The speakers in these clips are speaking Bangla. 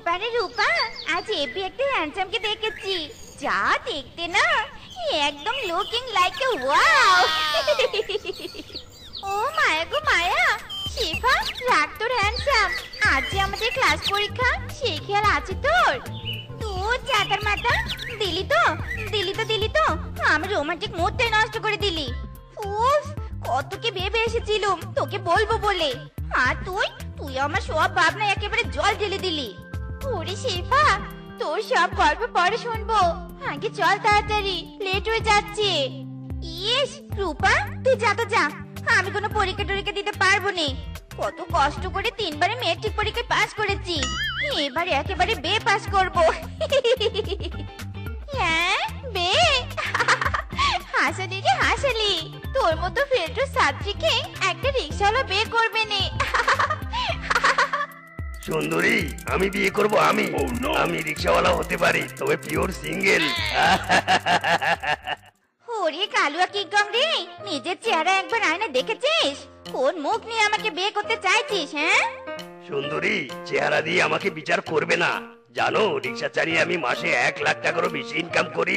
রূপারে রূপা, আজ এবি একটা হ্যান্ডসামকে দেখেছি। যা দেখতে না, একদম লুকিং লাইক এ ওয়াও। ও মায়া গো মায়া, শিফা রাখ তোর হ্যান্ডসাম। আজ যে আমাদের ক্লাস পরীক্ষা, সেই খেয়াল আছে তোর? তোর চাটার মাথা, দিলি তো দিলি তো আমি রোমান্টিক মুডটাই নষ্ট করে দিলি। উফ, কত কি ভেবে এসেছিলাম তোকে বলবো বলে, আর তুই আমার সব ভাবনা একেবারে জল ঢেলে দিলি। ওরে শিফা, তোর সব গল্প পরে শুনবো, আগে চল তাড়াতাড়ি, লেট হয়ে যাচ্ছে। ইস রূপা, তুই যা তো যা, আমি কোনো পরীক্ষা দিতে পারবো না। কত কষ্ট করে 3বারে মেট্রিক পরীক্ষায় পাস করেছি, এবারে একেবারে বে পাস করবো। হ্যাঁ বে, হাসালি রে হাসালি, তোর মতো ফেলটু ছাত্রীকে একটা রিকশাওয়ালা বিয়ে করবে না। সুন্দরী, আমি বিয়ে করব। আমি রিকশাওয়ালা হতে পারি, তবে পিওর সিঙ্গেল। ওরে কালুয়া কিংকং রে, নিজের চেহারা একবার আয়না দেখেছিস? কোন মুখ নিয়ে আমাকে বিয়ে করতে চাইছিস? হ্যাঁ সুন্দরী, চেহারা দিয়ে আমাকে বিচার করবে না। জানো, রিকশা চালিয়ে আমি মাসে 1 লাখ টাকারও বেশি ইনকাম করি।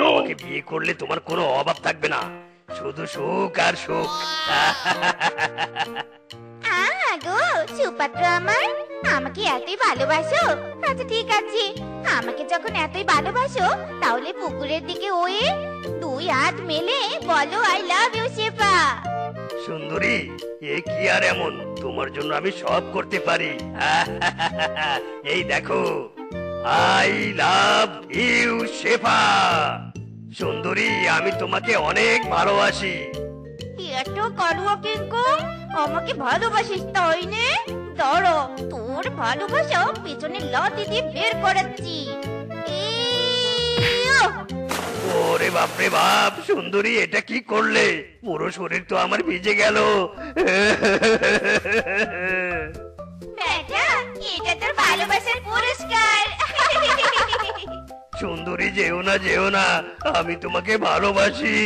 আমাকে বিয়ে করলে তোমার কোনো অভাব থাকবে না, শুধু সুখ আর সুখ। আগো সুপাত্র আমার, আমাকে এতই ভালোবাসো? আচ্ছা ঠিক আছে, আমাকে যখন এতই ভালোবাসো, তাহলে পুকুরের দিকে ওয়ে 2 হাত মেলে বলো আই লাভ ইউ শিফা। সুন্দরী, এ কি আর এমন, তোমার জন্য আমি সব করতে পারি। এই দেখো, আই লাভ ইউ শেফা। সুন্দরী, আমি তোমাকে অনেক ভালোবাসি। এত কালুয়া কিংকং, আমাকে ভালোবাসিস তাই না? দাঁড়ো, তোর ভালোবাসা পিছনে লাথি দিয়ে বের করাচ্ছি। ওরে বাপরে বাপ, সুন্দরী এটা কি করলে? পুরো শরীর তো আমার ভিজে গেল। বেটা, এটা তোর ভালোবাসার পুরস্কার। সুন্দরী যেও না, আমি তোমাকে ভালোবাসি।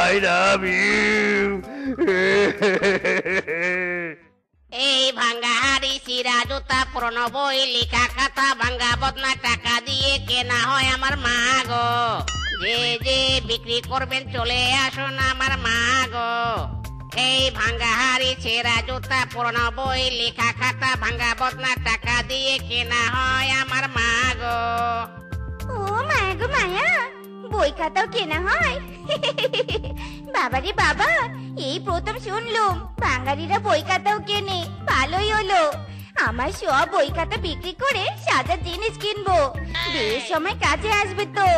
I love you. এই ভাঙ্গা হাড়ি, সিরা, জুতা, পুরনো বই, লেখা খাতা, ভাঙ্গা বদনা টাকা দিয়ে কেনা হয় আমার মা গো। যে বিক্রি করবেন চলে আসুন আমার মা গো। এই ভাঙ্গা হাড়ি, ছেঁড়া জুতা, পুরনো বই, লেখা খাতা, ভাঙ্গা বদনা টাকা দিয়ে কেনা হয় আমার মা গো। ও মায়া গো মায়া, বই খাতাও কেনা হয়? বাবারে বাবা, এই প্রথম শুনলুম বাঙালিরা বই খাতাও কেনে। ভালোই হলো, আমার সব বই খাতা বিক্রি করে সাজার জিনিস কিনবো, বেশ সময় কাজে আসবে তো।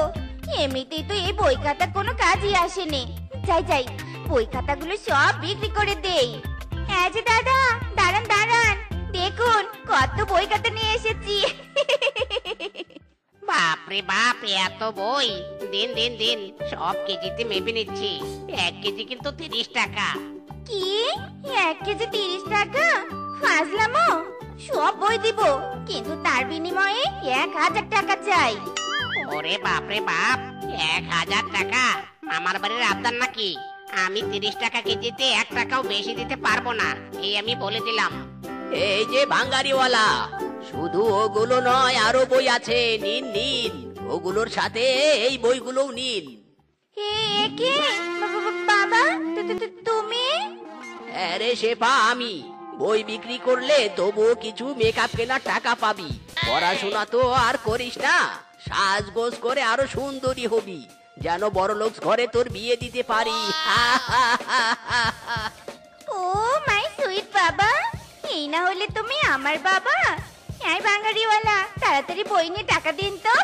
এমনিতেই তো এই বই খাতা কোনো কাজই আসেনি। যাই, বই খাতাগুলো সব বিক্রি করে দেই। হ্যাঁ যে দাদা, দাঁড়ান, দেখুন কত বই খাতা নিয়ে এসেছি। বাপরে বাপ, এত বই! দিন সব কেজিতে মেপে নিচ্ছি। 1 কেজি কিন্তু 30 টাকা। কি 1 কেজি 30 টাকা? ফাজলামো, সব বই দিব, কিন্তু তার বিনিময়ে 1000 টাকা চাই। ওরে বাপরে বাপ, 1000 টাকা! আমার বাড়ির আবদার নাকি? আমি 30 টাকা কেজিতে 1 টাকাও বেশি দিতে পারবো না, এই আমি বলে দিলাম। এই যে ভাঙ্গারিওয়ালা, শুধু ওগুলো নয়, আরো বই আছে, নিন। ওগুলোর সাথে এই বইগুলোও নিন। কে বাবা, তুমি? আরে শেফা, আমি। বই বিক্রি করলে তবুও কিছু মেকআপ কেনার টাকা পাবি। পড়াশোনা তো আর করিস না, সাজগোজ করে আরো সুন্দরী হবি, যেন বড়লোক ঘরে তোর বিয়ে দিতে পারি। ও মাই সুইট বাবা, এই না হলে তুমি আমার বাবা? এই বাঙালিওয়ালা, তাড়াতাড়ি বই নিয়ে টাকা দিন তো।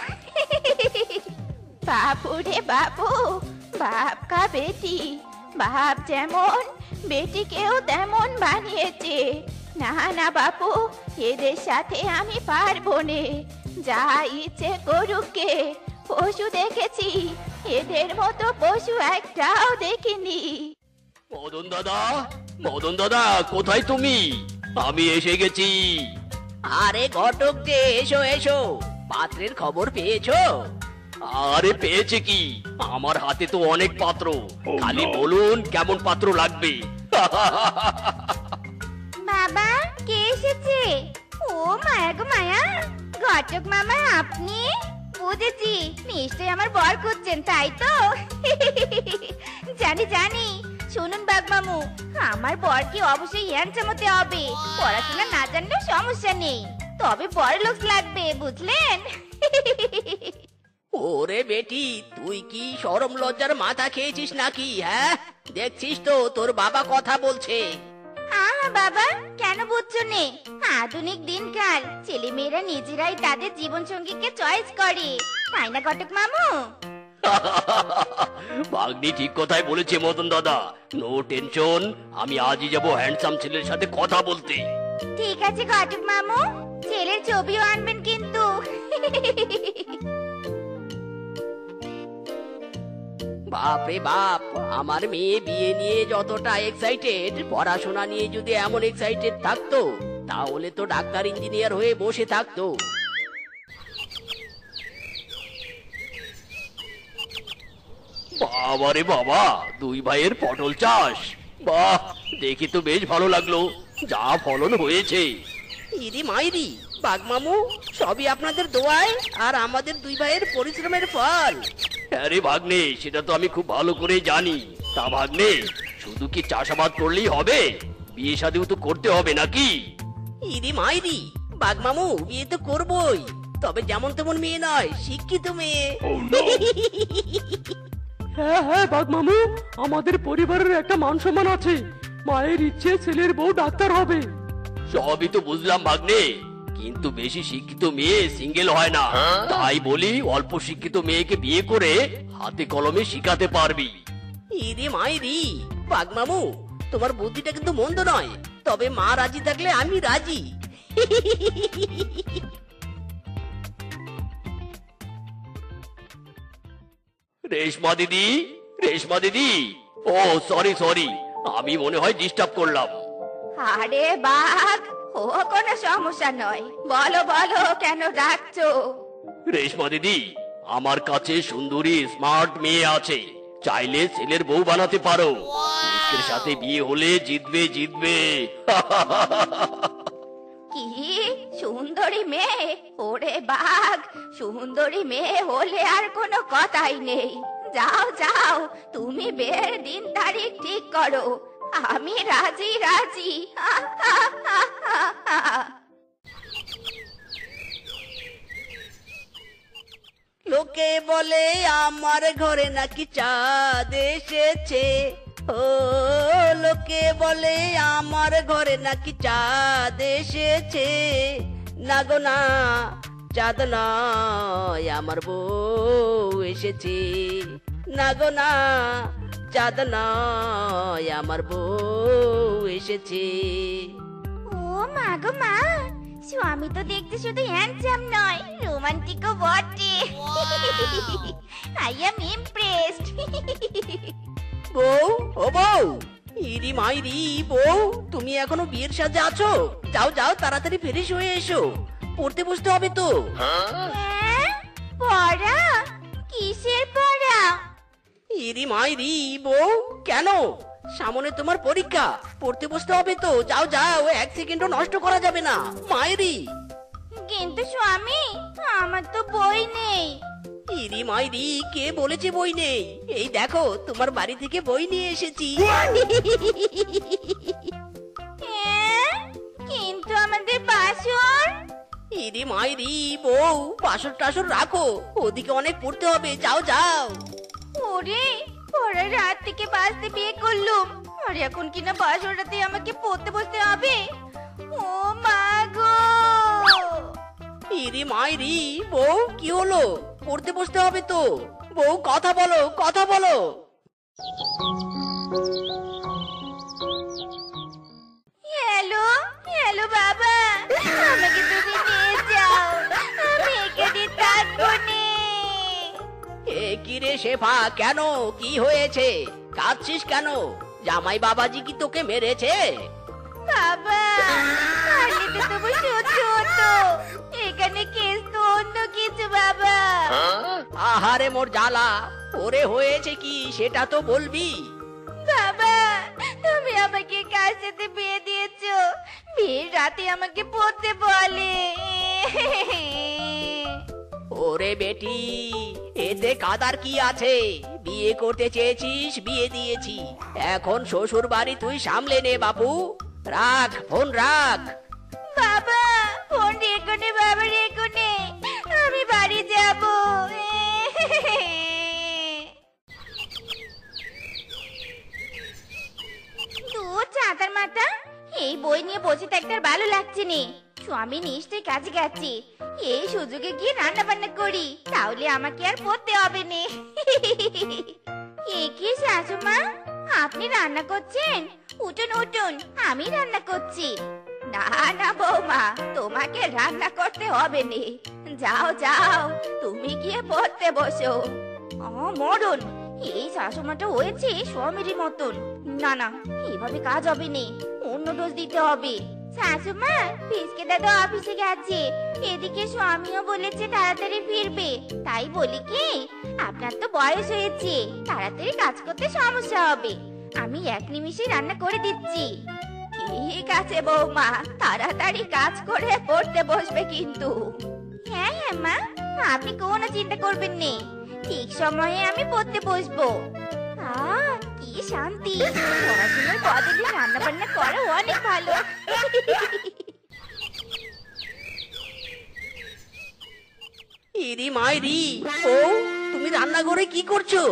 বাবু রে বাবু, বাপ কা বেটি, বাপ যেমন বেটিকেও তেমন বানিয়েছে। না বাবু, এদের সাথে আমি পারবো না, যা ইচ্ছে করুকে। পশু দেখেছি, এদের মতো পশু একটাও দেখিনি। মদন দাদা, কোথায় তুমি? আমি এসে গেছি। আরে ঘটক যে, এসো, পাত্রের খবর পেয়েছো? আরে পেয়েছে কি, আমার হাতে তো অনেক পাত্র, খালি বলুন কেমন পাত্র লাগবে। বাবা, কে এসেছে? ও মায়া গো মায়া, ঘটক মামা আপনি? বুঝেছি, নিশ্চয়ই আমার বর খুঁজছেন তাই তো? জানি জানি। শুনুন বাঘ মামু, আমার বরকে অবশ্যই হ্যান্ডসাম হতে হবে। পড়াশোনা না জানলেও সমস্যা নেই, তবে বড় লোক লাগবে, বুঝলেন? ওরে বেটি, তুই কি শরম লজ্জার মাথা খেয়েছিস নাকি? হ্যাঁ, দেখছিস তো তোর বাবা কথা বলছে। হ্যাঁ বাবা, কেন বুঝছো নে? আধুনিক দিনকাল, ছেলে মেয়েরা নিজেরাই তাদের জীবন সঙ্গীকে চয়েস করে, তাই না ঘটক মামু? ভাগ্নি ঠিক কথাই বলেছে মদন দাদা। নো টেনশন, আমি আজই যাব হ্যান্ডসাম ছেলের সাথে কথা বলতে। ঠিক আছে ঘটক মামু, ছেলের ছবিও আনবেন কিন্তু। বাপরে বাপ, আমার মেয়ে বিয়ে নিয়ে যতটা এক্সাইটেড, পড়াশোনা নিয়ে যদি এমন এক্সাইটেড থাকতো তাহলে তো ডাক্তার ইঞ্জিনিয়ার হয়ে বসে থাকতো। বাবারে বাবা, দুই ভাইয়ের পটল চাষ, বাহ, দেখি তো বেশ ভালো লাগলো। যা ফলন হয়েছে। ইরি মাইরি, বাগমামু, সবই আপনাদের দোয়ায় আর আমাদের দুই ভাইয়ের পরিশ্রমের ফল। আরে ভাগ্নে, সেটা তো আমি খুব ভালো করে জানি। তা ভাগ্নে, শুধু কি চাষাবাদ করলেই হবে? বিয়ে শাদিও তো করতে হবে নাকি? ইরি মাইরি, বাগমামু, বিয়ে তো করবই, তবে যেমন তেমন মেয়ে নয়, শিক্ষিত মেয়ে। হ্যাঁ হ্যাঁ বাঘমামু, আমাদের পরিবারের একটা মান সম্মান আছে। মায়ের ইচ্ছে ছেলের বউ ডাক্তার হবে। সবই তো বুঝলাম ভাগ্নে, কিন্তু বেশি শিক্ষিত মেয়ে সিঙ্গেল হয় না। তাই বলি অল্প শিক্ষিত মেয়েকে বিয়ে করে হাতে কলমে শিখাতে পারবি। ইরি মাইরি, বাগমামু, তোমার বুদ্ধিটা কিন্তু মন্দ নয়, তবে মা রাজি থাকলে আমি রাজি। রেশমা দিদি, রেশমা দিদি, ও সরি সরি, আমি মনে হয় ডিস্টার্ব করলাম। আরে বাঘ, ও কোনো সমস্যা নয়, বলো বলো, কেন ডাকছো? রেশমা দিদি, আমার কাছে সুন্দরী স্মার্ট মেয়ে আছে, চাইলে ছেলের বউ বানাতে পারো। মিষ্টির সাথে বিয়ে হলে জিতবে জিতবে। কি সুন্দরী মেয়ে? ওরে বাঘ, সুন্দরী মেয়ে হলে আর কোনো কথাই নেই। যাও যাও, তুমি বিয়ের দিন তারিখ ঠিক করো, আমি রাজি রাজি। লোকে বলে আমার ঘরে নাকি চাঁদ এসেছে, ও লোকে বলে আমার ঘরে নাকি চাঁদ এসেছে। না গো না, চাঁদ নয় আমার বউ এসেছে। না গো না, চাঁদ নয় আমার বউ এসেছে। ও মা গো মা, স্বামী তো দেখতে শুধু হ্যান্ডসাম নয়, রোমান্টিকও বটে। I am impressed. বউ, ও বউ, ইরি মাইরি, বউ, তুমি এখনো বিয়ের সাজে আছো? যাও যাও, তাড়াতাড়ি ফ্রেশ হয়ে এসো, পড়তে বসতে হবে তো। হ্যাঁ? পড়া? কিসের পড়া? ইরি মাইরি, বউ, কেন? সামনে তোমার পরীক্ষা, পড়তে বসতে হবে তো। যাও যাও, এক সেকেন্ডও নষ্ট করা যাবে না। মাইরি, কিন্তু স্বামী, আমার তো বই নেই। ইরি মাইরি, কে বলেছে বই নেই? এই দেখো, তোমার বাড়ি থেকে বই নিয়ে এসেছি। হ্যাঁ? কিন্তু আমাদের বাসর? ইরি মাইরি, বউ, বাসর টাসর রাখো, ওদিকে অনেক পড়তে হবে। যাও যাও। ওরে, পড়ার রাত থেকে বাঁচতে বিয়ে করলুম, আর এখন কিনা বাসর রাতে আমাকে পড়তে বসতে হবে। ও মা গো! ইরি মাইরি, বউ, কি হলো? পড়তে বসতে হবে তো। বউ, কথা বলো, কথা বলো। হ্যালো হ্যালো বাবা, আমাকে তুমি নিয়ে যাও, আমি এখানে থাকবো নে। এ কি রে শেফা, কেন? কি হয়েছে? কাঁদছিস কেন? জামাই বাবাজি কি তোকে মেরেছে? বাবা, পারলে তো তবু সহ্য হতো, এখানে কেস তো অন্য কিছু বাবা। আহারে মোর জ্বালা, ওরে হয়েছে কি সেটা তো বলবি। বাবা, তুমি আমাকে কার সাথে বিয়ে দিয়েছো? বিয়ের রাতে আমাকে পড়তে বলে। ওরে বেটি, এতে কাদার কি আছে? বিয়ে করতে চেয়েছিস, বিয়ে দিয়েছি। এখন শ্বশুর বাড়ি তুই সামলে নে বাপু। রাখ ফোন রাখ। বাবা ফোন রেখো নে, বাবা রেখো নে, আমি বাড়ি যাব। তোর চাঁদার মাথা, এই বই নিয়ে বসে থাকতে আর ভালো লাগছে নে। স্বামী নিশ্চয়ই কাজে গেছে, এই সুযোগে গিয়ে রান্না বান্না করি, তাহলে আমাকে আর পড়তে হবে নে। এ কি শাশুমা, আপনি রান্না করছেন? উঠুন উঠুন, আমি রান্না করছি। না না বৌমা, তোমাকে রান্না করতে হবে নে। যাও যাও, তুমি গিয়ে পড়তে বসো। মরণ, এই শাশুমাটা হয়েছে স্বামীরই মতন। না না, এভাবে কাজ হবে নে, অন্য ডোজ দিতে হবে। শাশুমা, ফিসকে দাদা অফিসে গেছে, এদিকে স্বামীও বলেছে তাড়াতাড়ি ফিরবে। তাই বলি কি, আপনার তো বয়স হয়েছে, তাড়াতাড়ি কাজ করতে সমস্যা হবে। আমি এক নিমিষে রান্না করে দিচ্ছি। ঠিক আছে বৌমা, তাড়াতাড়ি কাজ করে পড়তে বসবে কিন্তু। হ্যাঁ হ্যাঁ মা, আপনি কোনো চিন্তা করবেন না, ঠিক সময়ে আমি পড়তে বসবো। কি শান্তি, পড়াশোনার বদলে রান্না বান্না করা অনেক ভালো। ইরি মাইরি, ও তুমি রান্নাঘরে কি করছো?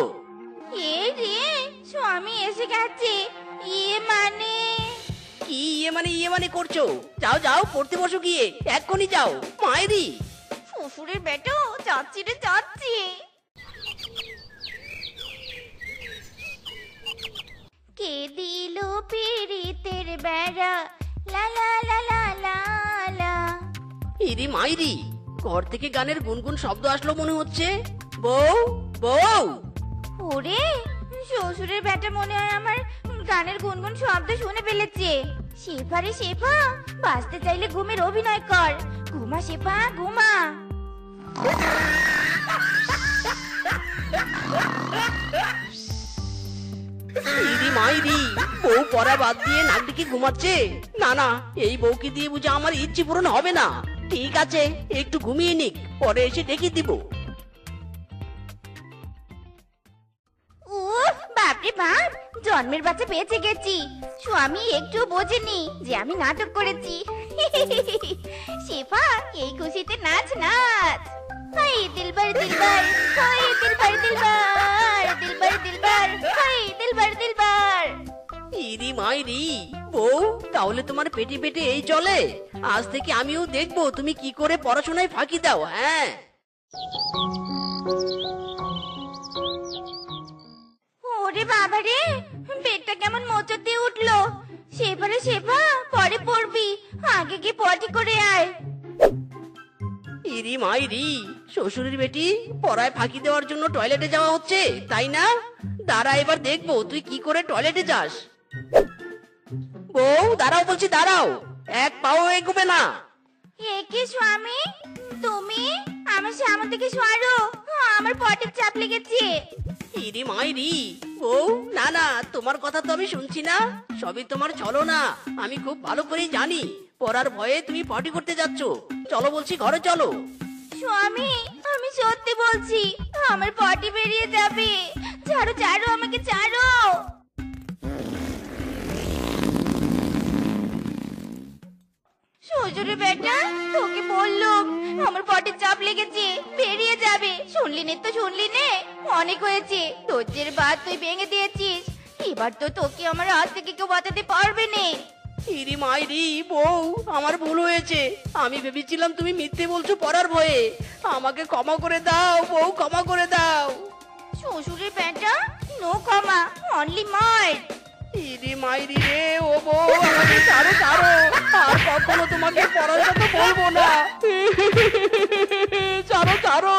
এই রে, স্বামী এসে গেছে। ইয়ে মানে কি ইয়ে মানে করছো? যাও যাও পড়তে বসো গিয়ে, এক্ষুনি যাও। মাইরি, শ্বশুরের বেটো, যাচ্ছি রে যাচ্ছি। কে দিল পিরিতের বেড়া, লা লা লা লা লা লা। ইরি মাইরি, ঘর থেকে গানের গুনগুন শব্দ আসলো মনে হচ্ছে। বউ বউ, ওরে, শ্বশুরের বেটা মনে হয় আমার গানের গুনগুন শব্দ শুনে ফেলেছে। শেফা রে শেফা, বাঁচতে চাইলে ঘুমের অভিনয় কর। ঘুমা শেফা ঘুমা। ইরি মাইরি, বউ পড়া বাদ দিয়ে নাক ডেকে ঘুমাচ্ছে। না না, এই বউকে দিয়ে বুঝে আমার ইচ্ছে পূরণ হবে না। ঠিক আছে, একটু ঘুমিয়ে নিক, পরে এসে ডেকে দিব। উফ, বাপরে বাপ, জন্মের বাচ্চা বেঁচে গেছি। স্বামী একটু বোঝেনি যে আমি নাটক করেছি। শেফা, এই খুশিতে নাচ নাচ। হাই দিলবার দিলবার, হাই দিলবার দিলবার, দিলবার দিলবার, হাই দিলবার দিলবার। ইরি মাইরি, বউ তাহলে তোমার পেটে পেটে এই চলে? আজ থেকে আমিও দেখবো তুমি কি করে পড়াশোনায় ফাঁকি দাও। হ্যাঁ, ওরে বাবা রে, পেটটা কেমন মোচড় দিয়ে উঠলো। শেফা রে শেফা, পরে পড়বি, আগে গিয়ে পটি করে আয়। ইরি মাইরি, শ্বশুরের বেটি পড়ায় ফাঁকি দেওয়ার জন্য টয়লেটে যাওয়া হচ্ছে, তাই না? দাঁড়া, এবার দেখবো তুই কি করে টয়লেটে যাস। বউ দাঁড়াও বলছি, দাঁড়াও, এক পাও এগোবে না। এ কি স্বামী, তুমি আমার সামনে থেকে সরো, আমার পটির চাপ লেগেছে। ইরি মাইরি, বউ না না, তোমার কথা তো আমি শুনছি না, সবই তোমার ছলনা। আমি খুব ভালো করেই জানি পড়ার ভয়ে তুমি পটি করতে যাচ্ছ। চলো বলছি, ঘরে চলো। স্বামী, আমি সত্যি বলছি, আমার পটি বেরিয়ে যাবে। ছাড়ো ছাড়ো, আমাকে ছাড়ো। শ্বশুরের বেটা, তোকে বললাম আমার পটির চাপ লেগেছে, বেরিয়ে যাবে। শুনলি নে তো শুনলি নে, অনেক হয়েছে। ধৈর্যের বাঁধ তুই ভেঙে দিয়েছিস, এবার তো তোকে আমার হাত থেকে কেউ বাঁচাতে পারবে না। ইরি মাইরি, বউ আমার ভুল হয়েছে। আমি ভেবেছিলাম তুমি মিথ্যে বলছো পড়ার ভয়ে। আমাকে ক্ষমা করে দাও বউ, ক্ষমা করে দাও। শ্বশুরের বেটা, নো ক্ষমা, অনলি মার। ইরি মাইরি রে, ও বউ আমাকে ছাড়ো ছাড়ো, আর কখনো তোমাকে পড়ার কথা বলবো না। ছাড়ো ছাড়ো।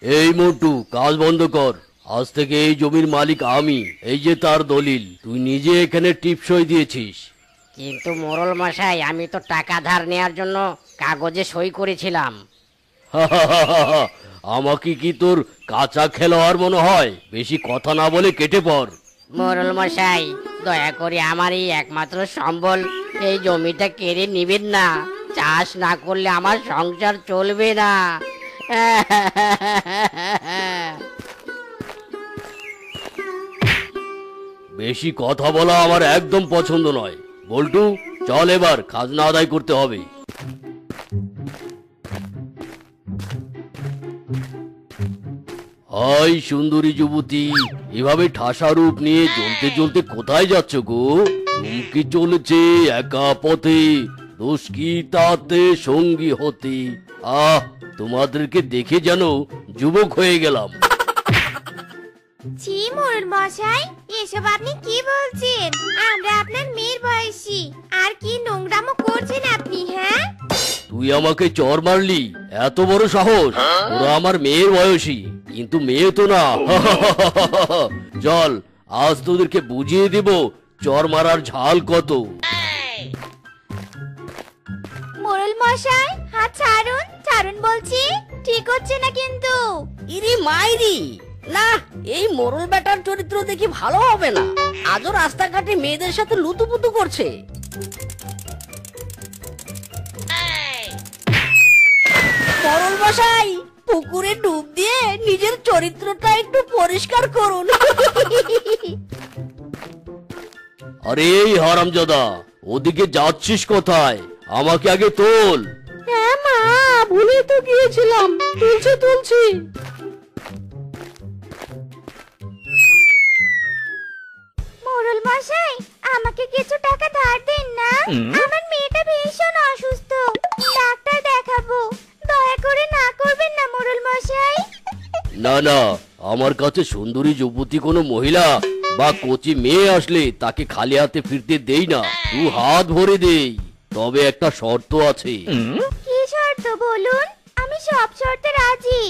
এই মোটু, কাজ বন্ধ কর। আজ থেকে এই জমির মালিক আমি। এই যে তার দলিল, তুই নিজে এখানে টিপসই দিয়েছিস। কিন্তু মোড়ল মশাই, আমি তো টাকা ধার নেয়ার জন্য কাগজে সই করেছিলাম। আমাকে কি তোর কাঁচা খেলোয়াড় মনে হয়? বেশি কথা না বলে কেটে পড়। মোরল মশাই, দয়া করে আমার এই একমাত্র সম্বল এই জমিটা কেড়ে নিবেন না। চাষ না করলে আমার সংসার চলবে না। বেশি কথা বলা আমার একদম পছন্দ নয়। বল্টু, চল এবার খাজনা আদায় করতে হবে। হাই সুন্দরী যুবতী, এভাবে ঠাসা রূপ নিয়ে জ্বলতে জ্বলতে কোথায় যাচ্ছ গো? চুমকি চলেছে একা পথে, দোষ কি তাতে সঙ্গী হতে। আহ, তোমাদেরকে দেখে যেন যুবক হয়ে গেলাম। ছি মোরল মশাই, এসব আপনি কি বলছেন? আমরা আপনার মেয়ের বয়সী, আর কি নোংরামো করছেন আপনি? হ্যাঁ, তুই আমাকে চর মারলি? এত বড় সাহস! ওরা আমার মেয়ের বয়সী, কিন্তু মেয়ে তো না। চল, আজ তোদেরকে বুঝিয়ে দেব চর মারার ঝাল কত। মোরল মশাই হাত ছাড়ুন, ছাড়ুন বলছি। ঠিক হচ্ছে না কিন্তু। ইরি মাইরি, না, এই মোরল বেটার চরিত্র দেখি ভালো হবে না। আজও রাস্তাঘাটে মেয়েদের সাথে লুতুপুতু করছে। মোরল মশাই, পুকুরে ডুব দিয়ে নিজের চরিত্রটা একটু পরিষ্কার করুন। আরে এই হারামজাদা, ওদিকে যাচ্ছিস কোথায়? আমাকে আগে তোল। হ্যাঁ মা, ভুলে তো গিয়েছিলাম। তুলছি। মোরল মশাই, আমাকে কিছু টাকা ধার দিন না। আমার মেয়েটা ভীষণ অসুস্থ, ডাক্তার দেখাবো। দয়া করে না করবেন না মোরল মশাই। না না, আমার কাছে সুন্দরী যুবতী কোনো মহিলা বা কচি মেয়ে আসলে তাকে খালি হাতে ফিরতে দেই না, দু হাত ভরে দেই। তবে একটা শর্ত আছে। কি শর্ত বলুন? আমি সব শর্তে রাজি।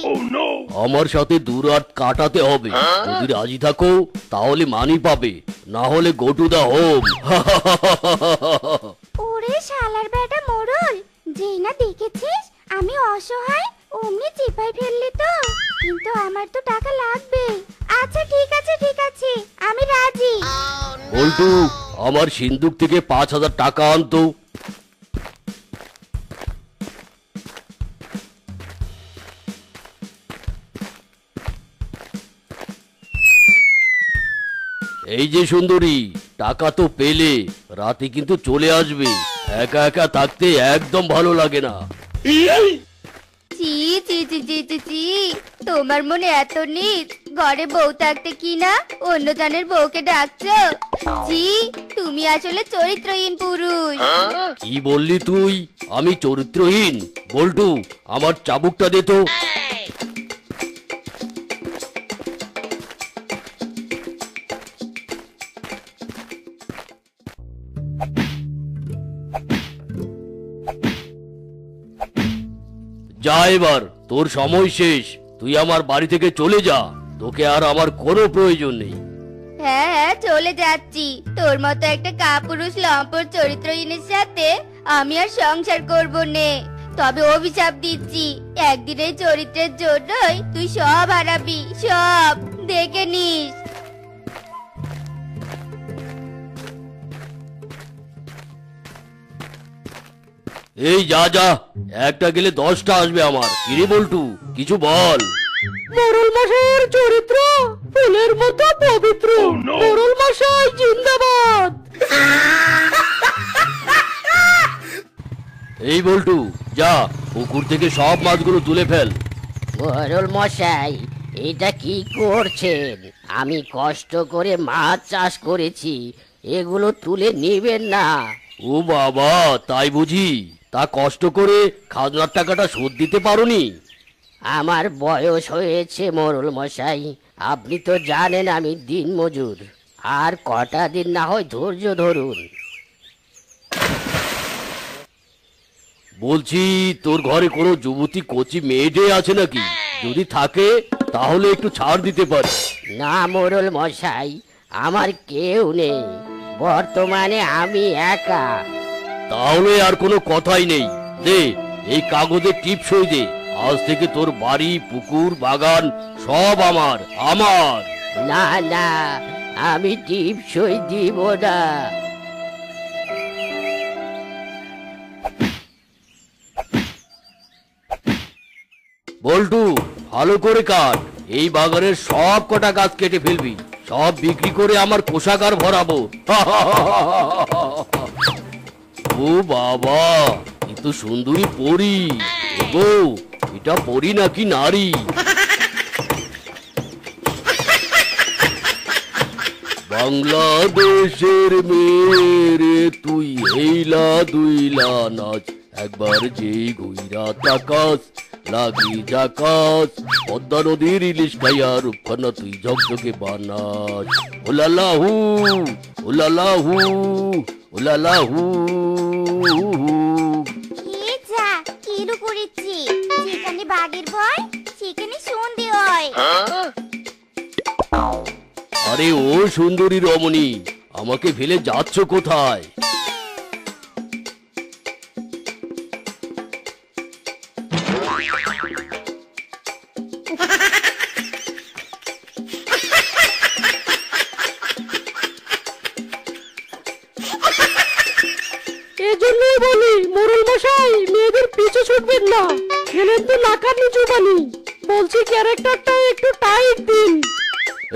আমার সাথে দু রাত কাটাতে হবে। যদি রাজি থাকো তাহলে মানি পাবে, না হলে গো টু দা হোম। ওরে শালার বেটা মোরল, যেই না দেখেছিস আমি অসহায়, অমনি চিপাই ফেললি তো। কিন্তু আমার তো টাকা লাগবে। আচ্ছা ঠিক আছে, আমি রাজি। বল্টু, আমার সিন্দুক থেকে 5,000 টাকা আনতো। এই যে সুন্দরী, টাকা তো পেলে, রাতে কিন্তু চলে আসবে। একা একা থাকতে একদম ভালো লাগে না। চি, তোমার মনে এত নিচ, ঘরে বউ থাকতে কি না অন্য জনের বউকে ডাকছো? জি, তুমি আসলে চরিত্রহীন পুরুষ। কি বললি তুই? আমি চরিত্রহীন? বল্টু, আমার চাবুকটা দে তো। যা, এবার তোর সময় শেষ। তুই আমার বাড়ি থেকে চলে যা, তোকে আর আমার কোনো প্রয়োজন নেই। হ্যাঁ, চলে যাচ্ছি। তোর মতো একটা কাপুরুষ লম্পট চরিত্রহীনের সাথে আমি আর সংসার করব নে। তবে অভিশাপ দিচ্ছি, একদিন এই চরিত্রের জন্যই তুই সব হারাবি, সব দেখে নিস। এই যা যা, একটা গেলে 10টা আসবে আমার। কিরে বল্টু, কিছু বল। মোরল মশাইয়ের চরিত্র ফুলের মতো পবিত্র। মোরল মশাই জিন্দাবাদ। এই বল্টু, যা পুকুর থেকে সব মাছগুলো তুলে ফেল। মোরল মশাই, এটা কি করছেন? আমি কষ্ট করে মাছ চাষ করেছি, এগুলো তুলে নিবেন না। ও বাবা, তাই বুঝি? তা কষ্ট করে খাজনার টাকাটা শোধ দিতে পারোনি? আমার বয়স হয়েছে মোরল মশাই, আপনি তো জানেন আমি দিনমজুর। আর কটা দিন না হয় ধৈর্য ধরুন। বলছি, তোর ঘরে কোনো যুবতী কচি মেয়েটে আছে নাকি? যদি থাকে তাহলে একটু ছাড় দিতে পারি। না মোরল মশাই, আমার কেউ নেই, বর্তমানে আমি একা। তাহলে আর কোনো কথাই নেই। দে, এই কাগজে টিপ সই দে, আজ থেকে তোর বাড়ি পুকুর বাগান সব আমার আমার। না না, আমি টিপসই দিব না। বল্টু, ভালো করে কাট, এই বাগানের সব কটা গাছ কেটে ফেলবি, সব বিক্রি করে আমার কোষাগার ভরাবো। ও বাবা, এ তো সুন্দরী পরী। গো, এটা পরী নাকি নারী? বাংলাদেশের মেরে তুই হেইলা দুইলা নাচ, একবার যেই গইরা তাকাস লাগি জাকাস, পদ্মা নদীর ইলিশ খাইয়া রূপখানা তুই ঝকঝকে বানাস। ওলালাহু ওলালাহু ওলালাহু। এ যা কিলু করেছি, যেখানে বাঘের ভয় সেখানে সন্ধে হয়। আরে ও সুন্দরী রমণী, আমাকে ফেলে যাচ্ছ কোথায়? এজন্যই বলি মোরল মশাই, মেয়েদের পিছু ছুটবেন না, খেলেন তো নাকার নিচু বানি। বলছি ক্যারেক্টারটা একটু টাইট দিন।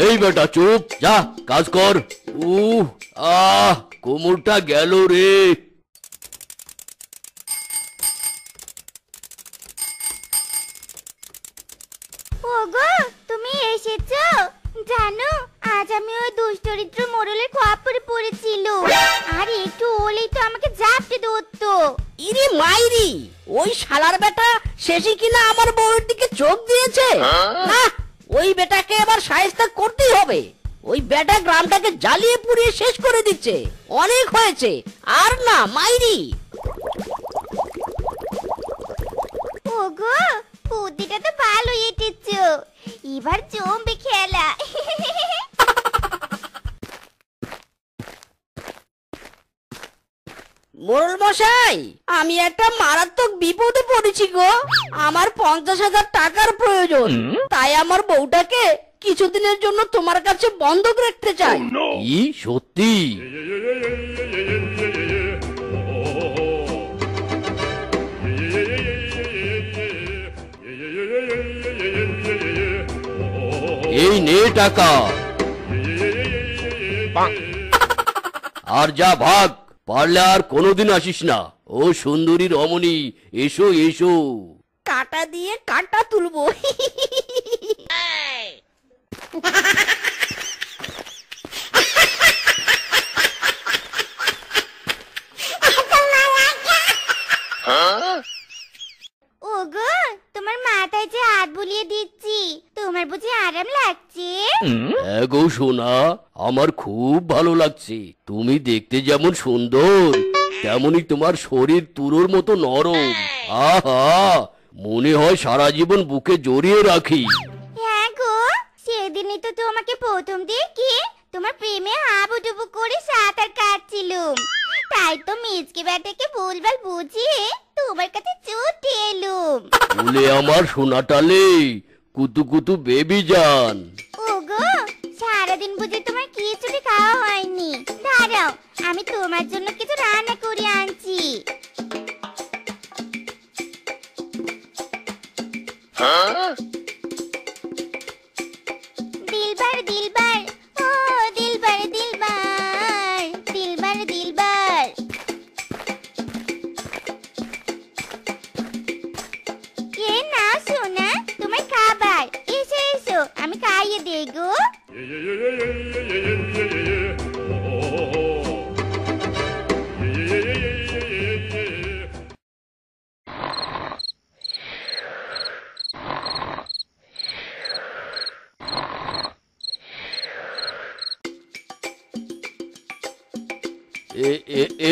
এই বেটা চুপ, যা কাজ কর। কোমরটা গেল রে। ওগো, তুমি এসেছো? জানো, আজ আমি ওই দুষ্টরিত্র মোড়লের খপ্পরে পড়েছিল, আর একটু হলেই তো আমাকে জাপটে ধরতো। ইরে মাইরি, ওই শালার বেটা শেষে কিনা আমার বউয়ের দিকে চোখ দিয়েছে। না, ওই বেটাকে এবার শায়েস্তা করতেই হবে। ওই বেটা গ্রামটাকে জ্বালিয়ে পুড়িয়ে শেষ করে দিচ্ছে। অনেক হয়েছে, আর না মাইরি। ওগো, বুদ্ধিটা তো ভালো এঁটেছো, এবার জমবে খেলা। মোড়ল মশাই, আমি একটা মারাত্মক বিপদে পড়েছি গো। আমার 50,000 টাকার প্রয়োজন, তাই আমার বউটাকে কিছুদিনের জন্য তোমার কাছে বন্ধক রাখতে চাই। কি সত্যি? এই নে টাকা, আর যা ভাগ, পারলে আর কোনোদিন আসিস না। ও সুন্দরী রমণী, এসো এসো। কাটা দিয়ে কাটা তুলবো। ওগো, তোমার মাথায় যে হাত বুলিয়ে দিচ্ছি, তোমার বুঝি আরাম লাগছে? হ্যাঁ গো সোনা, আমার খুব ভালো লাগছে। তুমি দেখতে যেমন সুন্দর, তেমনি তোমার শরীর তুলোর মতো নরম। আহা, মনে হয় সারা জীবন বুকে জড়িয়ে রাখি। হ্যাঁ গো, সেদিনই তো তোমাকে প্রথম দেখি তোমার প্রেমে হাবুডুবু করে সাঁতার কাটছিলুম, তাই তো মিজকে বেটাকে ভুলভাল বুঝিয়ে তোমার কাছে ছুটে এলুম। বলে আমার সোনাটালে, কুতু কুতু বেবি জান। ওগো, সারাদিন বুঝে তোমার খিচুড়ি খাওয়া হয়নি, দাঁড়াও আমি তোমার জন্য কিছু রান্না করে আনছি। দিলবার দিলবার, ও দিলবার দিলবার, দিলবার দিলবার। এ নাও সোনা, তোমার খাবার। এসো এসো, আমি খাইয়ে দেই গো।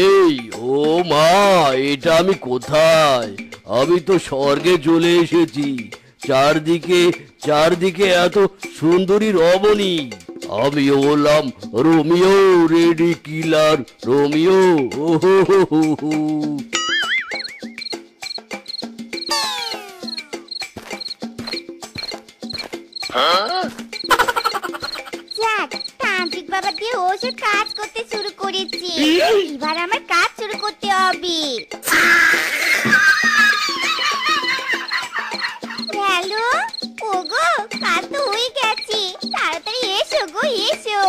এই ও মা, এটা আমি কোথায়? আমি তো স্বর্গে চলে এসেছি। চারদিকে চারদিকে এত সুন্দরী রমণী। আমি হলাম রোমিও, রেডি কিলার রোমিও। ওহো হো হো হো। যাক, তান্ত্রিক বাবা দিয়ে ওষুধ কাজ করতে শুরু করেছি। এবার আমার কাজ শুরু করতে হবে। হ্যালো, ওগো, কাজ তো হয়ে গেছে। তাড়াতাড়ি এসো গো, এসো।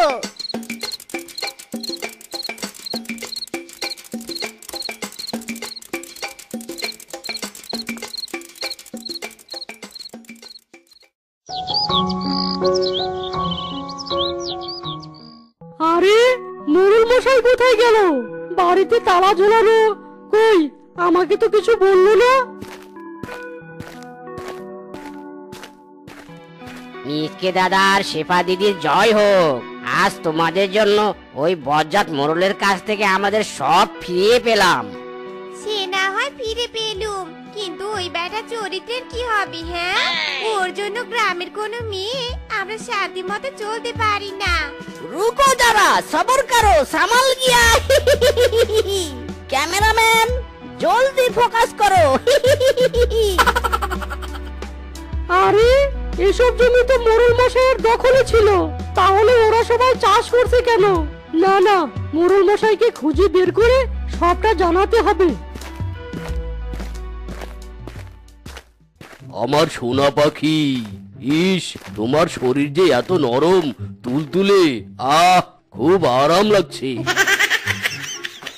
আরে মোড়ল মশাই কোথায় গেল? বাড়িতে তালা ঝোলানো, কই আমাকে তো কিছু বললো না। মিসকে দাদার শেফা দিদির জয় হোক। আজ তোমাদের জন্য ওই বজ্জাত মোড়লের কাছ থেকে আমাদের সব ফিরিয়ে পেলাম। সে না হয় ফিরে পেলুম, কিন্তু ওই বেটা চরিত্রের কি হবে? হ্যাঁ, ওর জন্য গ্রামের কোনো মেয়ে আমরা শান্তি মতো চলতে পারি না। রুকো যারা, সবর করো, সামাল গিয়া। ক্যামেরাম্যান জলদি ফোকাস করো। আরে এসব জমি তো মোড়ল মশাইয়ের দখলে ছিল, তাহলে ওরা সবাই চাষ করছে কেন? না না, মোড়ল মশাইকে খুঁজে বের করে সবটা জানাতে হবে। আমার সোনা পাখি, ইস তোমার শরীর যে এত নরম তুলতুলে, আহ খুব আরাম লাগছে।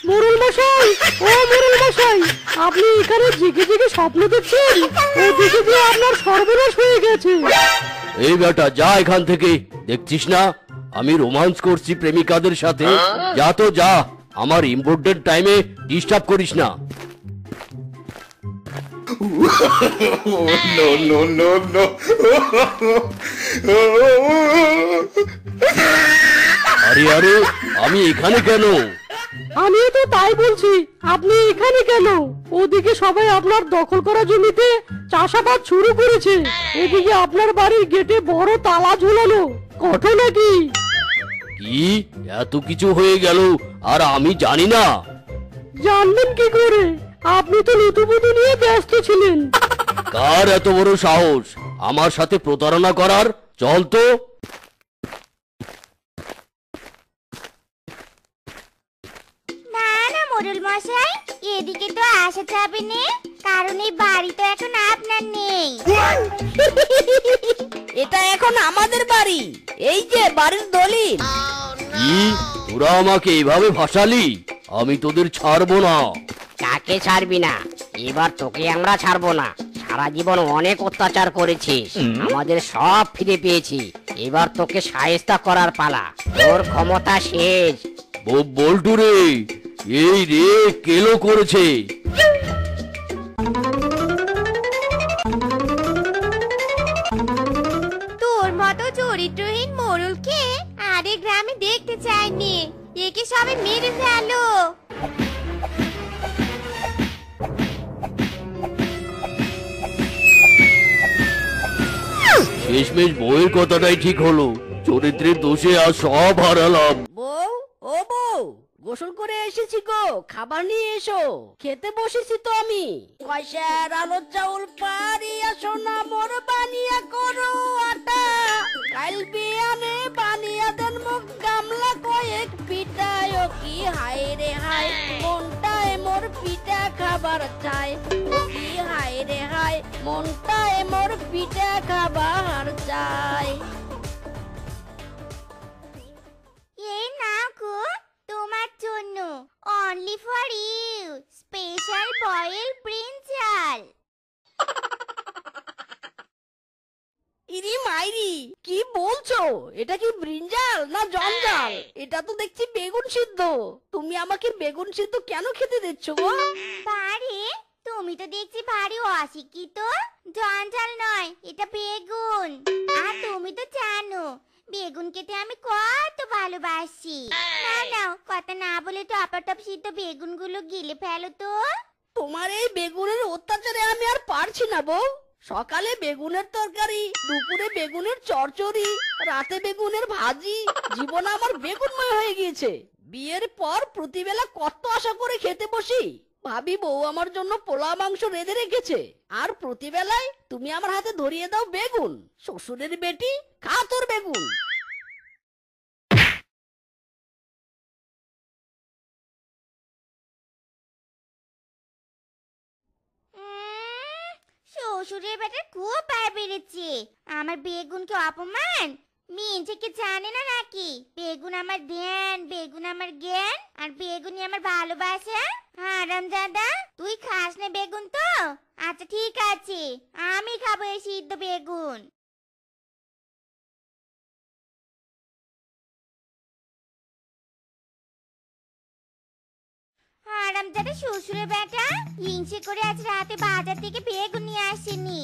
মোড়ল মশাই, ও মোড়ল মশাই, আপনি এখানে জেগে জেগে স্বপ্ন দেখছেন? ওদিকে যে আপনার সর্বনাশ হয়ে গেছে। এই বেটা যা এখান থেকে, দেখছিস না আমি রোমান্স করছি প্রেমিকাদের সাথে? যা তো যা, আমার ইম্পর্টেন্ট টাইমে ডিস্টার্ব করিস না। No, no, no, no. আরে আরে, আমি এখানে কেন? আমিও তো তাই বলছি, আপনি এখানে কেন? ওদিকে সবাই আপনার দখল করা জমিতে চাষাবাদ শুরু করেছে, এদিকে আপনার বাড়ির গেটে বড় তালা ঝুলানো। ঘটনা কি? কি এত কিছু হয়ে গেল আর আমি জানি না? জানবেন কি করে? আপনি তো নতুবধূ নিয়ে ব্যস্ত ছিলেন। কার এত বড় সাহস আমার সাথে প্রতারণা করার? চল তো। না না মোড়ল মশাই, এদিকে তো আসা যাবে না, কারণ এই বাড়ি তো এখন আপনার নেই। এটা এখন আমাদের বাড়ি, এই যে বাড়ির দলিল। কি তোরা আমাকে এভাবে ভাসালি? আমি তোদের ছাড়বো না। কাকে ছাড়বি না? এবার তোকে আমরা ছাড়বো না। সারা জীবন অনেক অত্যাচার করেছিস, আমাদের সব ফিরে পেয়েছি। এবার তোকে শায়েস্তা করার পালা। তোর ক্ষমতা শেষ। বল্টু রে, এই রে কেলো করেছে। তোর মতো চরিত্রহীন মোড়লকে আরে গ্রামে দেখতে চাইনি। একে সবাই মেরে ফেলো। শেষমেশ বউয়ের কথাটাই ঠিক হলো, চরিত্রের দোষে আজ সব হারালাম। বউ, ও বউ, গোসল করে এসেছি গো, খাবার নিয়ে এসো। খেতে বসেছি তো আমি। কয়সার আলোর চাউল পারিয়া সোনা মোর বানিয়া করো আটা। কাল বিয়ানে বানিয়া দেন মুখ গামলা কয়েক পিঠায়। ও কি হায় রে হায়, মনটায় মোর পিঠা খাবার চায়। ও কি হায় রে হায়, মনটায় মোর পিঠা খাবার চায়। এই নাও গো, তোমার জন্য, only for you, special boil brinjal. ইরি মাইরি, কি বলছো? এটা কি ব্রিঞ্জাল না জঞ্জাল? এটা তো দেখছি বেগুন সিদ্ধ। তুমি আমাকে বেগুন সিদ্ধ কেন খেতে দিচ্ছ গো? বারে, তুমি তো দেখছি ভারী অশিক্ষিত। জঞ্জাল নয়, এটা বেগুন। আর তুমি তো জানো বেগুন খেতে আমি কত ভালোবাসি। নাও কথা না বলে টপাটপ সিদ্ধ বেগুনগুলো গিলে ফেলো তো। তোমার এই বেগুনের অত্যাচারে আমি আর পারছি না বউ। সকালে বেগুনের তরকারি, দুপুরে বেগুনের চচ্চড়ি, রাতে বেগুনের ভাজি। জীবন আমার বেগুনময় হয়ে গিয়েছে। বিয়ের পর প্রতিবেলা কত আশা করে খেতে বসি, ভাবি বউ আমার জন্য পোলা মাংস রেঁধে রেখেছে, আর প্রতিবেলায় তুমি আমার হাতে ধরিয়ে দাও বেগুন। শ্বশুরের বেটি, খা তোর বেগুন। শ্বশুরের বেটা খুব পায়ে বেড়েছে। আমার বেগুনকে অপমান, মিনছে কি জানে না নাকি? বেগুন আমার ধ্যান, বেগুন আমার জ্ঞান, আর বেগুনই আমার ভালোবাসা। হারামজাদা, তুই খাস না বেগুন তো? আচ্ছা ঠিক আছে, আমি খাবো এই সিদ্ধ বেগুন। হারামজাদা শ্বশুরের বেটা হিংসে করে আজ রাতে বাজার থেকে বেগুন নিয়ে আসেনি,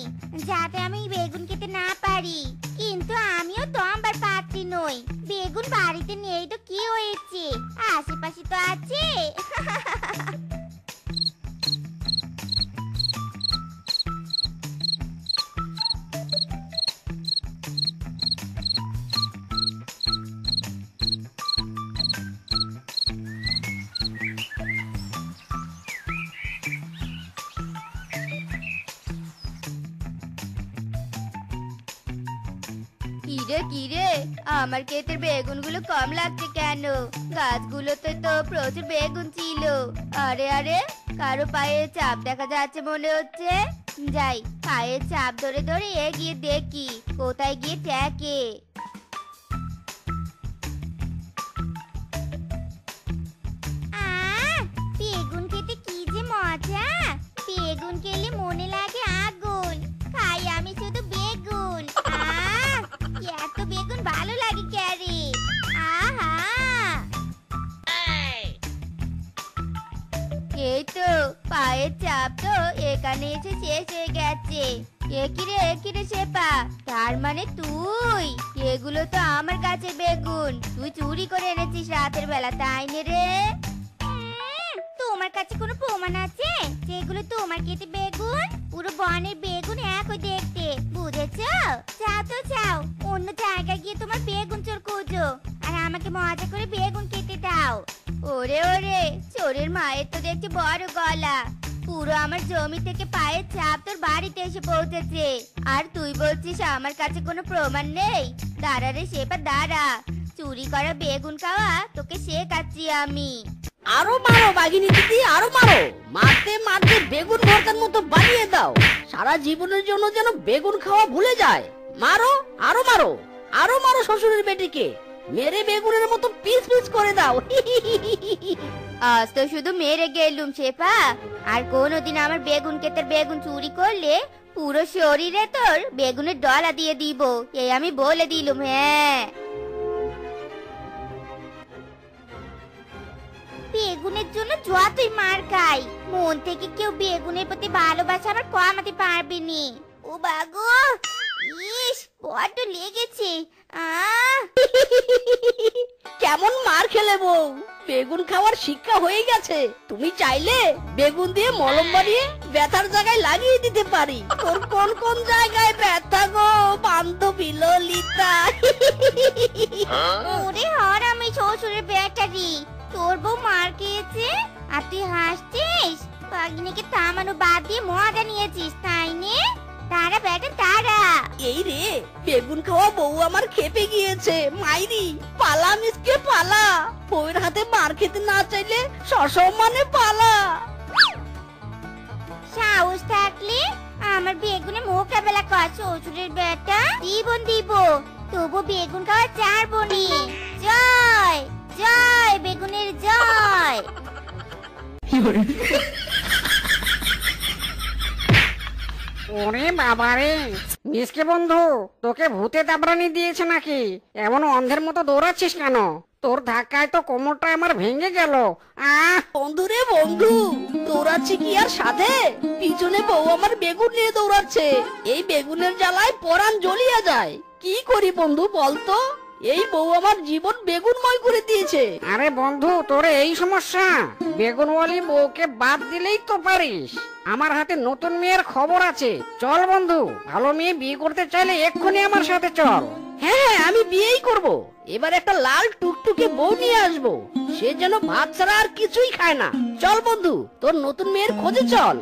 যাতে আমি বেগুন খেতে না পারি। কিন্তু আমিও তো আমার পাত্রী নই, বেগুন বাড়িতে নেই তো কি হয়েছে, আশেপাশে তো আছে। কিরে কিরে, আমার ক্ষেতের বেগুনগুলো কম লাগছে কেন? গাছগুলোতে তো প্রচুর বেগুন ছিল। আরে আরে, কারো পায়ে চাপ দেখা যাচ্ছে মনে হচ্ছে। যাই, পায়ে চাপ ধরে ধরে এগিয়ে দেখি কোথায় গিয়ে ঠেকে। বেগুন খেতে কি যে মজা! বেগুন খেলে মনে লাগে আগুন। খাই আমি শুধু বেগুন। এত বেগুন ভালো লাগে ক্যারে। আহা, এই তো পায়ের চাপ তো এখানে এসে শেষ হয়ে গেছে। একিরে শেপা, তার মানে তুই? এগুলো তো আমার গাছের বেগুন, তুই চুরি করে এনেছিস রাতের বেলা, তাই নে রে? তোমার কাছে কোনো প্রমাণ আছে যেগুলো তোমার খেতে বেগুন? পুরো বনের বেগুন একই দেখতে, বুঝেছো? যাও তো যাও, অন্য জায়গায় গিয়ে তোমার বেগুন চোর খোঁজো, আর আমাকে মজা করে বেগুন খেতে দাও। ওরে ওরে, চোরের মায়ের তো দেখছি বড় গলা। পুরো আমার জমি থেকে পায়ের ছাপ তোর বাড়িতে এসে পৌঁছেছে, আর তুই বলছিস আমার কাছে কোনো প্রমাণ নেই? দাঁড়া রে শেপা দাঁড়া, চুরি করা বেগুন খাওয়া তোকে শেখাচ্ছি আমি। আরো মারো বাঘিনী দিদি, আরো মারো। মারতে মারতে বেগুন ভর্তার মতো বানিয়ে দাও, সারা জীবনের জন্য যেন বেগুন খাওয়া ভুলে যায়। মারো, আরো মারো, আরো মারো শ্বশুরের বেটিকে, মেরে বেগুনের মতো পিস পিস করে দাও। আজ তো শুধু মেরে গেলুম শেফা, আর কোনোদিন আমার বেগুন ক্ষেতের বেগুন চুরি করলে পুরো শরীরে তোর বেগুনের ডলা দিয়ে দিব, এই আমি বলে দিলুম। হ্যাঁ, বেগুনের জন্য যতই মার খাই, মন থেকে কেউ বেগুনের প্রতি ভালোবাসা আমার কমাতে পারবে নি। ও বাগো, ইস বড্ড লেগেছে। কেমন মার খেলে বউ, বেগুন খাওয়ার শিক্ষা হয়ে গেছে। তুমি চাইলে বেগুন দিয়ে মলম বানিয়ে ব্যথার জায়গায় লাগিয়ে দিতে পারি। তোর কোন কোন জায়গায় ব্যথা গো বান্ধবী ললিতা? ওরে হারামি শ্বশুরের বেটারি, তোর বউ মার খেয়েছে আর তুই হাসছিস? ভাগ্নিকে থামানো বাদ দিয়ে মজা নিয়েছিস, তাই নে? তারা বেটা তারা। এই রে, বেগুন খাওয়া বউ আমার খেপে গিয়েছে। মাইরি, পালা মিসকে পালা। বউয়ের হাতে মার খেতে না চাইলে সসম্মানে পালা। সাহস থাকলে আমার বেগুনে মোকাবেলা কর শ্বশুরের বেটা, জীবন দিব, তবু বেগুন খাওয়া ছাড়বো নি। জয় জয় বেগুনের জয়। ওরে বাবারে, মিসকে বন্ধু, তোকে ভূতে দাবরানি দিয়েছে নাকি? এমন অন্ধের মতো দৌড়াচ্ছিস কেন? তোর ধাক্কায় তো কোমরটা আমার ভেঙে গেল। বন্ধু রে বন্ধু, দৌড়াচ্ছি কি আর সাথে? পিছনে বউ আমার বেগুন নিয়ে দৌড়াচ্ছে। এই বেগুনের জ্বালায় পরাণ জ্বলিয়ে যায়। কি করি বন্ধু বলতো? এই বউ আমার জীবন বেগুনময় করে দিয়েছে। আরে বন্ধু, তোর এই সমস্যা? বেগুনওয়ালি বউকে বাদ দিলেই তো পারিস। আমার হাতে নতুন মেয়ের খবর আছে, চল বন্ধু। ভালো মেয়ে বিয়ে করতে চাইলে এক্ষুনি আমার সাথে চল। হ্যাঁ, আমি বিয়েই করব। এবার একটা লাল টুকটুকে বউ নিয়ে আসবো, সে যেন ভাত ছাড়া আর কিছুই খায় না। চল বন্ধু, তোর নতুন মেয়ের খোঁজে চল।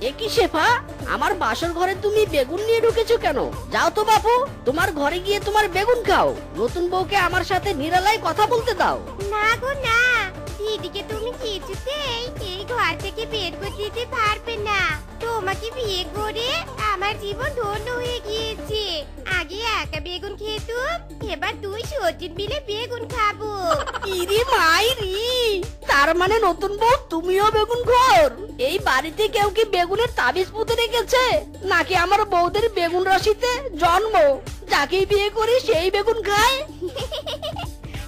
একই শেফা, আমার বাসর ঘরে তুমি বেগুন নিয়ে ঢুকেছো কেন? যাও তো বাপু, তোমার ঘরে গিয়ে তোমার বেগুন খাও। নতুন বউকে আমার সাথে নিরালায় কথা বলতে দাও। না গো না, দিদিকে তুমি কিছুতেই এই ঘর থেকে বের করে দিতে পারবে না। তোমাকে বিয়ে করে আমার জীবন ধন্য হয়ে গিয়েছে। আগে একা বেগুন খেতুম, এবার দুই সচিন মিলে বেগুন খাবো। ইরি মাইরি, তার মানে নতুন বউ তুমিও বেগুন খোর? এই বাড়িতে কেউ কি বেগুনের তাবিজ পুঁতে রেখেছে, নাকি আমার বউদের বেগুন রাশিতে জন্ম? যাকে বিয়ে করি সেই বেগুন খায়?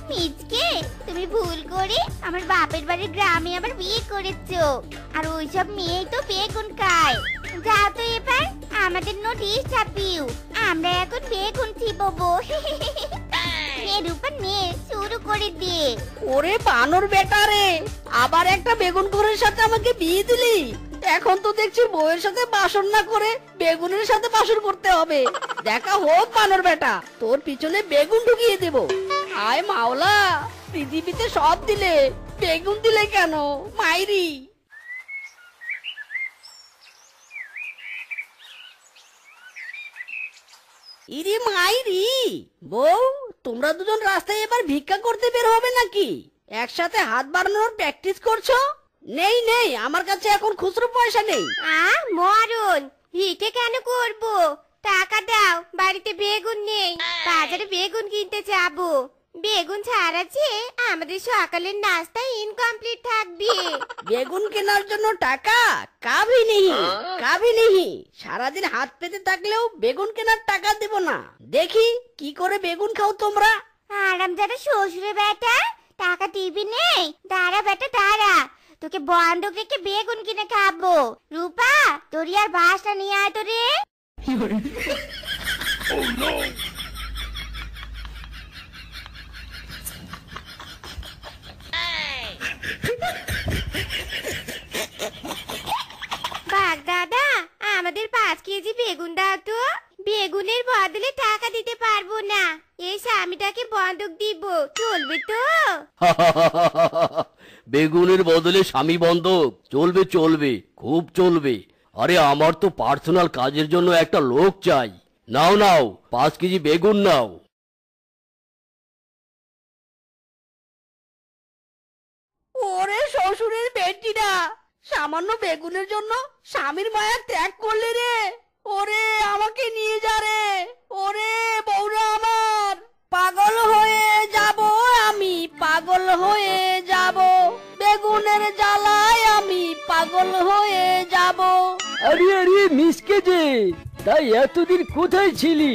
মিজকে, তুমি ভুল করে আমার বাপের বাড়ির গ্রামে আবার বিয়ে করেছো, আর ওইসব মেয়েই তো বেগুন খায়। যাও তো এবার আমাদের নোটিশ ছাপিও, আমরা এখন বেগুন চিববো। এর উপর নে, শুরু করে দে। ওরে বানর বেটা রে, আবার একটা বেগুন খোরের সাথে আমাকে বিয়ে দিলি। এখন তো দেখছি বউয়ের সাথে বাসন না করে বেগুনের সাথে বাসন করতে হবে। দেখা হোক বানর বেটা, তোর পিছনে বেগুন ঢুকিয়ে দেব। আয় মাওলা, পৃথিবীতে সব দিলে, বেগুন দিলে কেন মাইরি? ইরি মাইরি, বউ তোমরা দুজন রাস্তায় এবার ভিক্ষা করতে বের হবে নাকি? একসাথে হাত বাড়ানোর প্র্যাকটিস করছো? নেই নেই, আমার কাছে এখন খুচরো পয়সা নেই। মরণ, ভিটে কেন করব? টাকা দাও, বাড়িতে বেগুন নেই, বাজারে বেগুন কিনতে যাবো। বেগুন ছাড়াচ্ছে আমাদের সকালের নাস্তা ইনকমপ্লিট থাকবে। বেগুন কেনার জন্য টাকা কাভি নেই, কাভি নেই। সারাদিন হাত পেতে থাকলেও বেগুন কেনার টাকা দেব না। দেখি কি করে বেগুন খাও তোমরা। আরাম যারা শ্বশুরে বেটা, টাকা দিবি নেই? দাঁড়া বেটা দাঁড়া, তোকে বন্ধক রেখে বেগুন কিনে খাবো। রূপা, তোর আর বাসটা নিয়ে আয় তো রে। বাঘ দাদা, আমাদের 5 কেজি বেগুন দাও তো। বেগুনের বদলে টাকা দিতে পারবো না, এই স্বামীটাকে বন্ধক দিব, চলবে তো? বেগুনের বদলে স্বামী বন্ধক? চলবে চলবে, খুব চলবে। আরে আমার তো পার্সোনাল কাজের জন্য একটা লোক চাই। নাও নাও, 5 কেজি বেগুন নাও। ওরে শ্বশুরের বেটিরা, সামান্য বেগুনের জন্য স্বামীর মায়া ত্যাগ করলে রে। ওরে আমাকে নিয়ে যা রে, ওরে বউরা আমার। পাগল হয়ে যাব আমি, পাগল হয়ে যাব, বেগুনের জ্বালায় আমি পাগল হয়ে যাব। আরে আরে মিসকে যে, তাই এতদিন কোথায় ছিলি?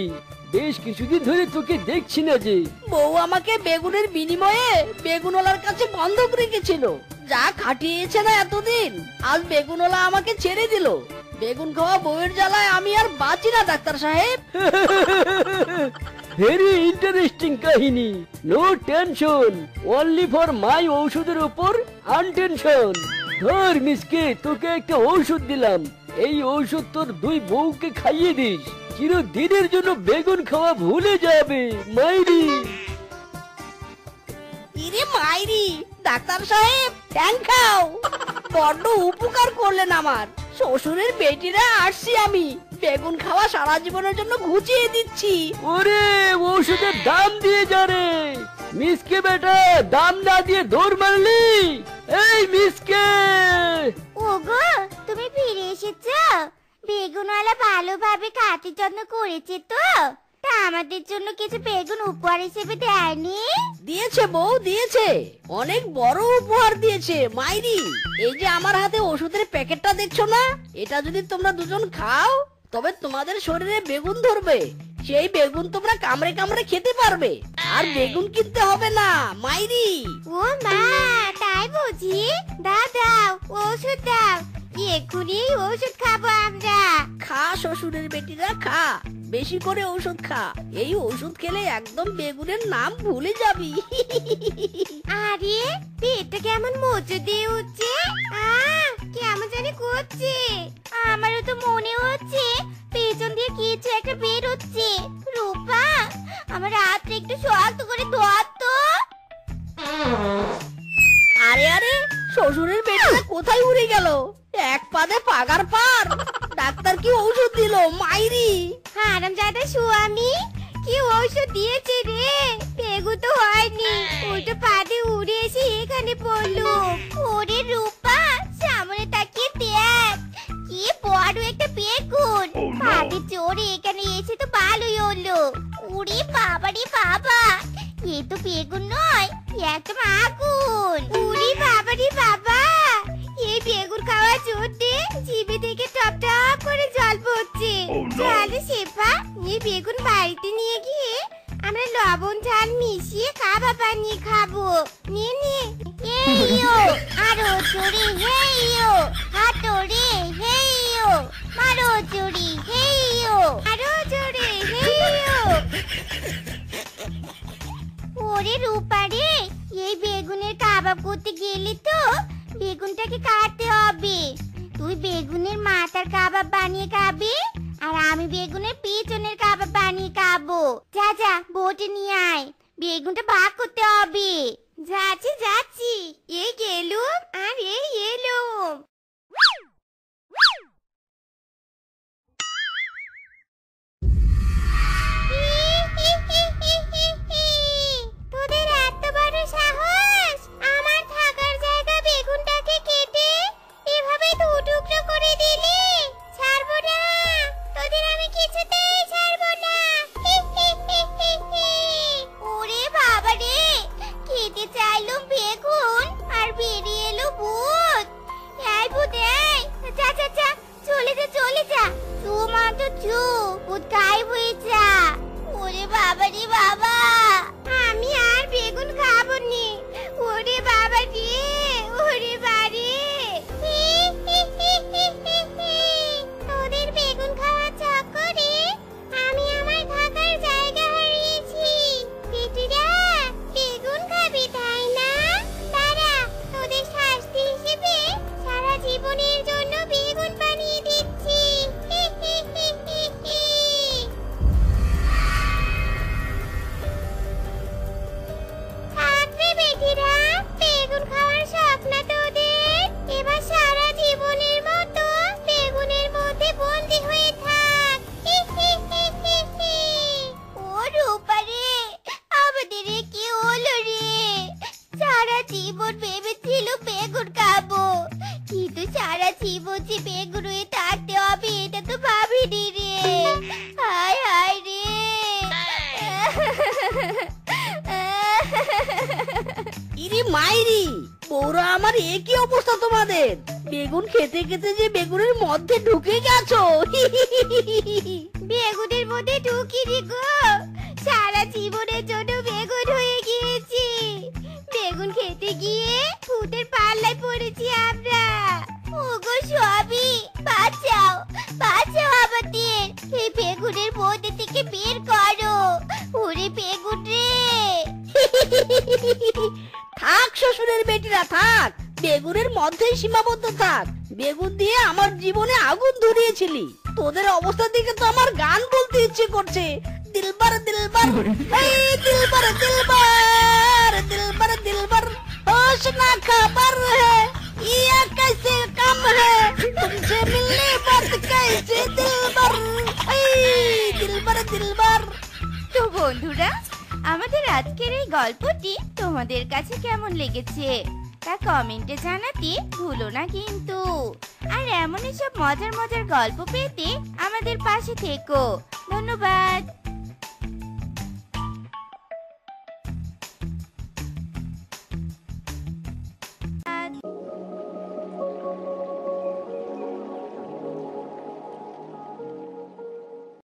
বেশ কিছুদিন ধরে তোকে দেখছি না যে। বউ আমাকে বেগুনের বিনিময়ে বেগুনওয়ালার কাছে বন্ধক রেখেছিল। যা খাটিয়েছে না এতদিন, আজ বেগুনওয়ালা আমাকে ছেড়ে দিল। বেগুন খাওয়া বউয়ের জ্বালায় আমি আর বাঁচি না ডাক্তার সাহেব। ভেরি ইন্টারেস্টিং কাহিনী। No tension, only for my ঔষধের উপর আনটেনশন। ধর মিসকে, তোকে একটা ঔষধ দিলাম। এই ঔষধ তোর 2 বউকে খাইয়ে দিস, চিরদিনের জন্য বেগুন খাওয়া ভুলে যাবে মাইরি। ইরে মাইরি, ডাক্তার সাহেব ট্যাং খাও, বড্ড উপকার করলেন আমার। শ্বশুরের বেটিরা আসছি আমি, বেগুন খাওয়া সারা জীবনের জন্য ঘুচিয়ে দিচ্ছি। ওরে ঔষধের দাম দিয়ে যা রে মিসকে বেটা, দাম না দিয়ে দৌড় মারলি। এই মিসকে, ওগো তুমি ফিরে এসেছো? বেগুনওয়ালা ভালোভাবে খাতির যত্ন করেছে তো? তা আমাদের জন্য কিছু বেগুন উপহার হিসেবে দেয়নি? দিয়েছে বউ, দিয়েছে, অনেক বড় উপহার দিয়েছে মাইরি। এই যে আমার হাতে ওষুধের প্যাকেটটা দেখছো না, এটা যদি তোমরা দুজন খাও তবে তোমাদের শরীরে বেগুন ধরবে। সেই বেগুন তোমরা কামড়ে কামড়ে খেতে পারবে, আর বেগুন কিনতে হবে না মাইরি। ও মা, তাই বুঝি? দাও দাও, ওষুধ দাও, এক্ষুনি এই ওষুধ খাবো আমরা। খা শ্বশুরের বেটিরা খা, বেশি করে ঔষধ খা। এই ওষুধ খেলে একদম বেগুনের নাম ভুলে যাবি। আরে পেটটা কেমন মোচড় দিয়ে উঠছে, কেমন জানি করছে। আমারও তো মনে হচ্ছে পেছন দিয়ে কিছু একটা বের হচ্ছে। রূপা, আমার হাতটা একটু শক্ত করে ধর তো। আরে আরে শ্বশুরের বেটিরা কোথায় উড়ে গেল? এক পাদে পাগার পার। ডাক্তার কি ঔষধ দিল মাইরি? হারামজাদা স্বামী, কি ঔষধ দিয়েছে রে? বেগু তো হয়নি, উল্টো পাদে উড়ে এসে এখানে পড়লো। ওরে রূপা, সামনে তাকিয়ে দেখ, কি বড় একটা বেগুন। পাদে চড়ে এখানে এসে তো ভালোই হলো। উড়ে বাবা রে বাবা, এ তো বেগুন নয়, একদম আগুন। উড়ে বাবা রে বাবা, এই বেগুন খাওয়ার জন্যে জিভে থেকে টপ টপ করে জল পড়ছে। চলো শেফা, এই বেগুন বাড়িতে নিয়ে গিয়ে আমরা লবণ ঝাল মিশিয়ে কাবাব বানিয়ে খাবো। নিয়ে নে, হেইয়ো, আরো জোরে হেইয়ো, হাতরে হেইয়ো, মারো জোরে হেইয়ো, আরো জোরে হেইয়ো। ওরে রূপা রে, এই বেগুনের কাবাব করতে গেলে তো বেগুনটাকে কাটতে হবে। তুই বেগুনের মাথার কাবাব বানিয়ে খাবি, আর আমি বেগুনের পিছনের কাবাব বানিয়ে খাবো। যা যা, বটে নিয়ে আয়, বেগুনটা ভাগ করতে হবে। যাচ্ছি যাচ্ছি, এই গেলুম আর এই এলুম। তোদের এত বড় সাহস, আমার থাকার জায়গা বেগুনটাকে কেটে এভাবে দু টুকরো করে দিলি। ছাড়বো না, তোদের আমি কিছুতেই ছাড়বো না। ওরে বাবা রে, খেতে চাইলুম বেগুন আর বেরিয়ে এলো ভূত। এই ভূত, এই যা যা যা, চলে যা চলে যা, চু মা তো চু, ভূত গায়েব হয়ে যা। ওরে বাবা রে বাবা, আমি আর বেগুন খাবো নি। ওরে বাবা রে, ওরে বাড়ি। তোদের বেগুন খাওয়ার চক্করে আমি আমার থাকার জায়গা হারিয়েছি। বেটিরা, বেগুন খাবি তাই না? দাঁড়া, তোদের শাস্তি হিসেবে সারা জীবনের জন্য বেগুন বানিয়ে দিচ্ছি। থাকবে বেটিরা, বেগুন খাওয়ার স্বপ্ন তোদের। এবার সারা জীবনের মতো বেগুনের মধ্যে বন্দি হয়ে থাক। ও রূপা রে, আমাদের এ কি হলো রে? সারা জীবন ভেবেছিল বেগুন খাবো, কিন্তু সারা জীবন যে বেগুন হয়ে থাকতে হবে এটা তো ভাবিনি রে। হায় হায় রে। ইরি মাইরি, বৌরা আমার একই অবস্থা তোমাদের। বেগুন খেতে খেতে যে বেগুনের মধ্যে ঢুকে গেছো। বেগুনের মধ্যে ঢুকিনি গো, সারা জীবনের জন্য বেগুন হয়ে গিয়েছি। বেগুন খেতে গিয়ে ভূতের পাল্লায় পড়েছি আমরা। ওগো স্বামী, বাঁচাও বাঁচাও আমাদের, এই বেগুনের মধ্যে থেকে বের করো। ওরে বেগুন রে। থাক শ্বশুরের বেটিরা থাক, বেগুনের মধ্যেই সীমাবদ্ধ থাক। বেগুন দিয়ে আমার জীবনে আগুন ধরিয়েছিলি, তোদের অবস্থা দেখে তো আমার গান বলতে ইচ্ছে করছে। দিলবার দিলবার, এই দিলবার দিলবার, দিলবার দিলবার, होश ना खबर है ये कैसे कम है तुमसे मिलने बात कैसे दिलबर, এই দিলবার দিলবার। তো বন্ধুরা, আমাদের আজকের এই গল্পটি তোমাদের কাছে কেমন লেগেছে তা কমেন্টে জানাতে ভুলো না কিন্তু। আর এমনই সব মজার মজার গল্প পেতে আমাদের পাশে থেকো। ধন্যবাদ।